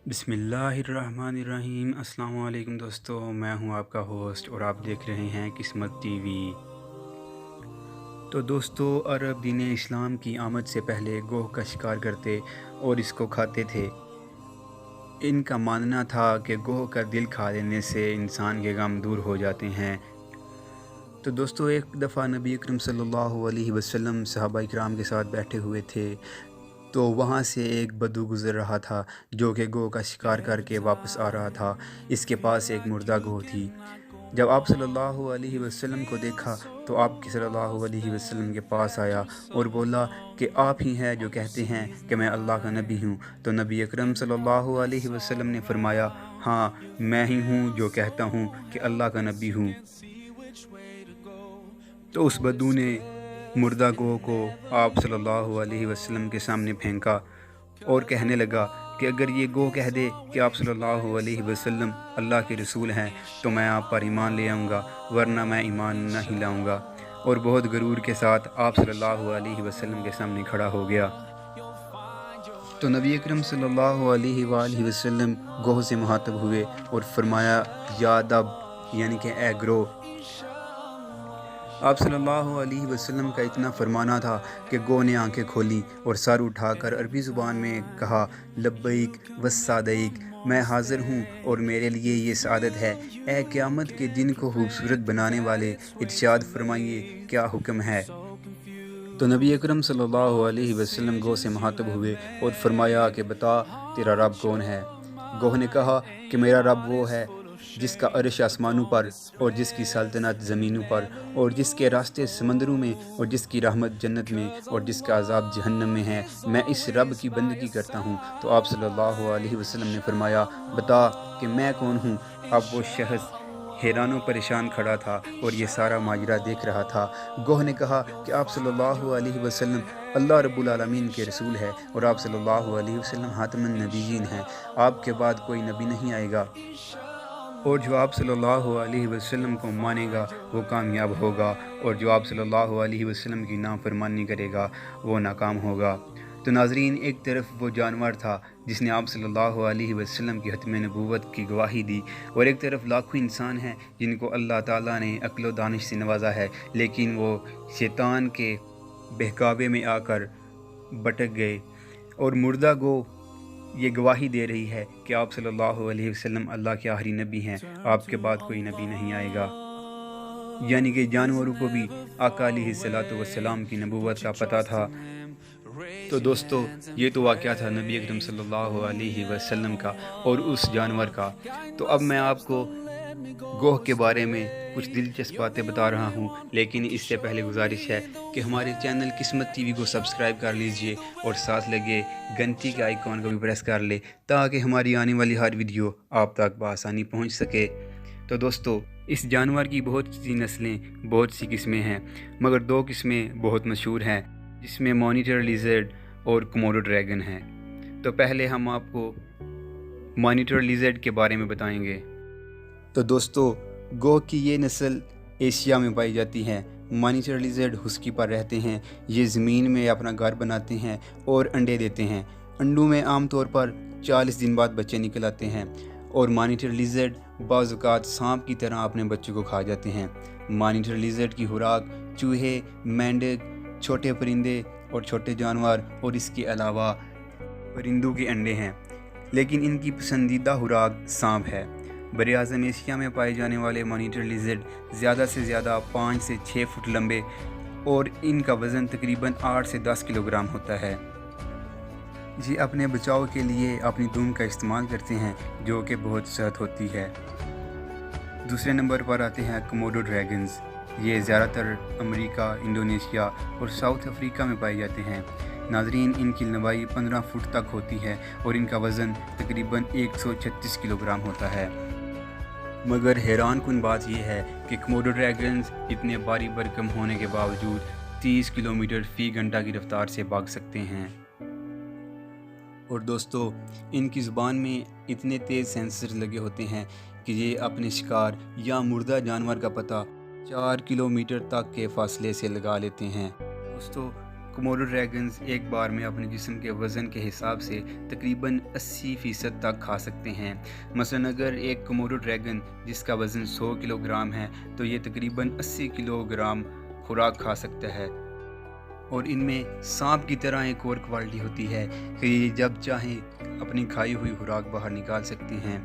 बिस्मिल्लाहिर्रहमानिर्रहीम। अस्सलाम वालेकुम दोस्तों, मैं हूं आपका होस्ट और आप देख रहे हैं किस्मत टीवी। तो दोस्तों, अरब दीन इस्लाम की आमद से पहले गोह का शिकार करते और इसको खाते थे। इनका मानना था कि गोह का दिल खा लेने से इंसान के गम दूर हो जाते हैं। तो दोस्तों, एक दफ़ा नबी अकरम सल्लल्लाहु अलैहि वसल्लम सहाबा इकराम के साथ बैठे हुए थे, तो वहाँ से एक बदू गुज़र रहा था जो कि गोह का शिकार करके वापस आ रहा था। इसके पास एक मुर्दा गोह थी। जब आप सल्लल्लाहु अलैहि वसल्लम को देखा तो आप सल्लल्लाहु अलैहि वसल्लम के पास आया और बोला कि आप ही हैं जो कहते हैं कि मैं अल्लाह का नबी हूँ। तो नबी अकरम सल्लल्लाहु अलैहि वसल्लम ने फरमाया, हाँ, मैं ही हूँ जो कहता हूँ कि अल्लाह का नबी हूँ। तो उस बद्दू ने मुर्दा गोह को आप सल्लल्लाहु अलैहि वसल्लम के सामने फेंका और कहने लगा कि अगर ये गोह कह दे कि आप सल्लल्लाहु अलैहि वसल्लम अल्लाह के रसूल हैं तो मैं आप पर ईमान ले आऊँगा, वरना मैं ईमान नहीं लाऊँगा। और बहुत गरूर के साथ आप सल्लल्लाहु अलैहि वसल्लम के सामने खड़ा हो गया। तो नबी अकरम सल्लल्लाहु अलैहि वसल्लम गोह से मुखातब हुए और फरमाया, यादब, यानी कि ए ग्रो। आप सल्लल्लाहु अलैहि वसल्लम का इतना फरमाना था कि गोह ने आंखें खोली और सर उठाकर अरबी ज़ुबान में कहा, लब्बैक वस्सादैक, मैं हाज़िर हूँ और मेरे लिए ये सआदत है। ए क़यामत के दिन को खूबसूरत बनाने वाले, इरशाद फरमाइए क्या हुक्म है। तो नबी अकरम सल्लल्लाहु अलैहि वसल्लम गोह से मुखातब हुए और फरमाया कि बता, तेरा रब कौन है। गोह ने कहा कि मेरा रब वो है जिसका अर्श आसमानों पर और जिसकी सल्तनत ज़मीनों पर और जिसके रास्ते समंदरों में और जिसकी रहमत जन्नत में और जिसका अज़ाब जहन्नम में है। मैं इस रब की बंदगी करता हूँ। तो आप सल्लल्लाहु अलैहि वसल्लम ने फरमाया, बता कि मैं कौन हूँ। अब वो शख्स हैरान व परेशान खड़ा था और ये सारा माजरा देख रहा था। गोह ने कहा कि आप सल्लल्लाहु अलैहि वसल्लम अल्लाह रब्बुल आलमीन के रसूल है और आप सल्लल्लाहु अलैहि वसल्लम हातमुन नबिय्यीन हैं। आपके बाद कोई नबी नहीं आएगा और जो आप सल्लल्लाहु अलैहि वसल्लम को मानेगा वो कामयाब होगा और जो आप सल्लल्लाहु अलैहि वसल्लम की नाफरमानी करेगा वो नाकाम होगा। तो नाज़रीन, एक तरफ वो जानवर था जिसने आप सल्लल्लाहु अलैहि वसल्लम की हतम नबूवत की गवाही दी और एक तरफ लाखों इंसान हैं जिनको अल्लाह ताला ने अक्ल व दानिश से नवाजा है, लेकिन वो शैतान के बहकावे में आकर भटक गए। और मुर्दा गो ये गवाही दे रही है कि आप सल्लल्लाहु अलैहि वसल्लम अल्लाह के आखिरी नबी हैं, आपके बाद कोई नबी नहीं आएगा। यानी कि जानवरों को भी आका अलैहिस्सलातु वस्सलाम की नबूवत का पता था। तो दोस्तों, ये तो वाक़या था नबी अकरम सल्लल्लाहु अलैहि वसल्लम का और उस जानवर का। तो अब मैं आपको गोह के बारे में कुछ दिलचस्प बातें बता रहा हूँ, लेकिन इससे पहले गुजारिश है कि हमारे चैनल किस्मत टीवी को सब्सक्राइब कर लीजिए और साथ लगे घंटी के आइकॉन को भी प्रेस कर ले ताकि हमारी आने वाली हर वीडियो आप तक बआसानी पहुँच सके। तो दोस्तों, इस जानवर की बहुत सी नस्लें, बहुत सी किस्में हैं, मगर दो किस्में बहुत मशहूर हैं जिसमें मॉनिटर लिज़र्ड और कोमोडो ड्रैगन हैं। तो पहले हम आपको मॉनिटर लिज़र्ड के बारे में बताएंगे। तो दोस्तों, गोह की ये नस्ल एशिया में पाई जाती है। मॉनिटर लिज़र्ड हुस्की पर रहते हैं। ये ज़मीन में अपना घर बनाते हैं और अंडे देते हैं। अंडों में आमतौर पर 40 दिन बाद बच्चे निकल आते हैं और मॉनिटर लिज़र्ड बाज़ औक़ात सांप की तरह अपने बच्चों को खा जाते हैं। मॉनिटर लिज़र्ड की खुराक चूहे, मेंढक, छोटे परिंदे और छोटे जानवर और इसके अलावा परिंदों के अंडे हैं, लेकिन इनकी पसंदीदा खुराक सांप है। बरे-आज़म एशिया में पाए जाने वाले मॉनिटर लिज़र्ड ज़्यादा से ज़्यादा 5 से 6 फुट लंबे और इनका वज़न तकरीबन 8 से 10 किलोग्राम होता है। ये अपने बचाव के लिए अपनी दुम का इस्तेमाल करते हैं जो कि बहुत सख्त होती है। दूसरे नंबर पर आते हैं कोमोडो ड्रैगन्स। ये ज़्यादातर अमेरिका, इंडोनेशिया और साउथ अफ्रीका में पाए जाते हैं। नाज़रीन, इनकी लंबाई 15 फुट तक होती है और इनका वज़न तकरीबन 136 किलोग्राम होता है। मगर हैरान कुन बात यह है कि कोमोडो ड्रैगन्स इतने भारी भरकम होने के बावजूद 30 किलोमीटर फ़ी घंटा की रफ्तार से भाग सकते हैं। और दोस्तों, इनकी ज़ुबान में इतने तेज़ सेंसर लगे होते हैं कि ये अपने शिकार या मुर्दा जानवर का पता 4 किलोमीटर तक के फासले से लगा लेते हैं। दोस्तों, कोमोडो ड्रैगन्स एक बार में अपने जिस्म के वज़न के हिसाब से तकरीबन 80% तक खा सकते हैं। मसलन अगर एक कोमोडो ड्रैगन जिसका वज़न 100 किलोग्राम है तो ये तकरीबन 80 किलोग्राम खुराक खा सकता है। और इनमें सांप की तरह एक और क्वालिटी होती है कि ये जब चाहें अपनी खाई हुई खुराक बाहर निकाल सकते हैं।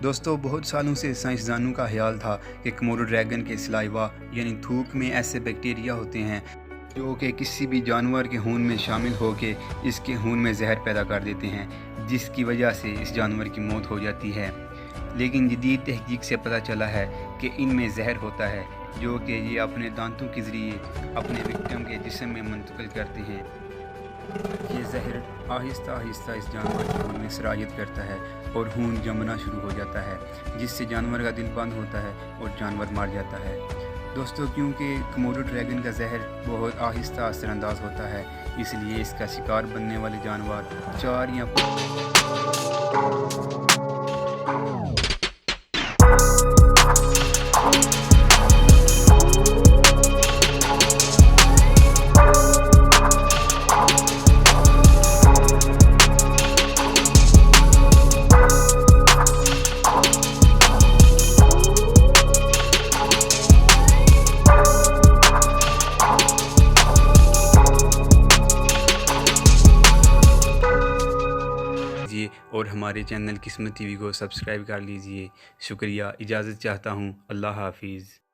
दोस्तों, बहुत सालों से साइंसदानों का ख्याल था कि कोमोडो ड्रैगन के सलाइवा यानी थूक में ऐसे बैक्टीरिया होते हैं जो कि किसी भी जानवर के खून में शामिल होकर इसके खून में जहर पैदा कर देते हैं, जिसकी वजह से इस जानवर की मौत हो जाती है। लेकिन जदीद तहकीक से पता चला है कि इनमें जहर होता है जो कि ये अपने दांतों के ज़रिए अपने विक्टिम के जिस्म में मुंतकिल करते हैं। ये जहर आहिस्ता आहिस्ता इस जानवर के खून में सरायत करता है और खून जमना शुरू हो जाता है, जिससे जानवर का दिल बंद होता है और जानवर मर जाता है। दोस्तों, क्योंकि कोमोडो ड्रैगन का जहर बहुत आहिस्ता असरअंदाज होता है, इसलिए इसका शिकार बनने वाले जानवर 4 या और हमारे चैनल किस्मत टीवी को सब्सक्राइब कर लीजिए। शुक्रिया, इजाज़त चाहता हूँ। अल्लाह हाफिज़।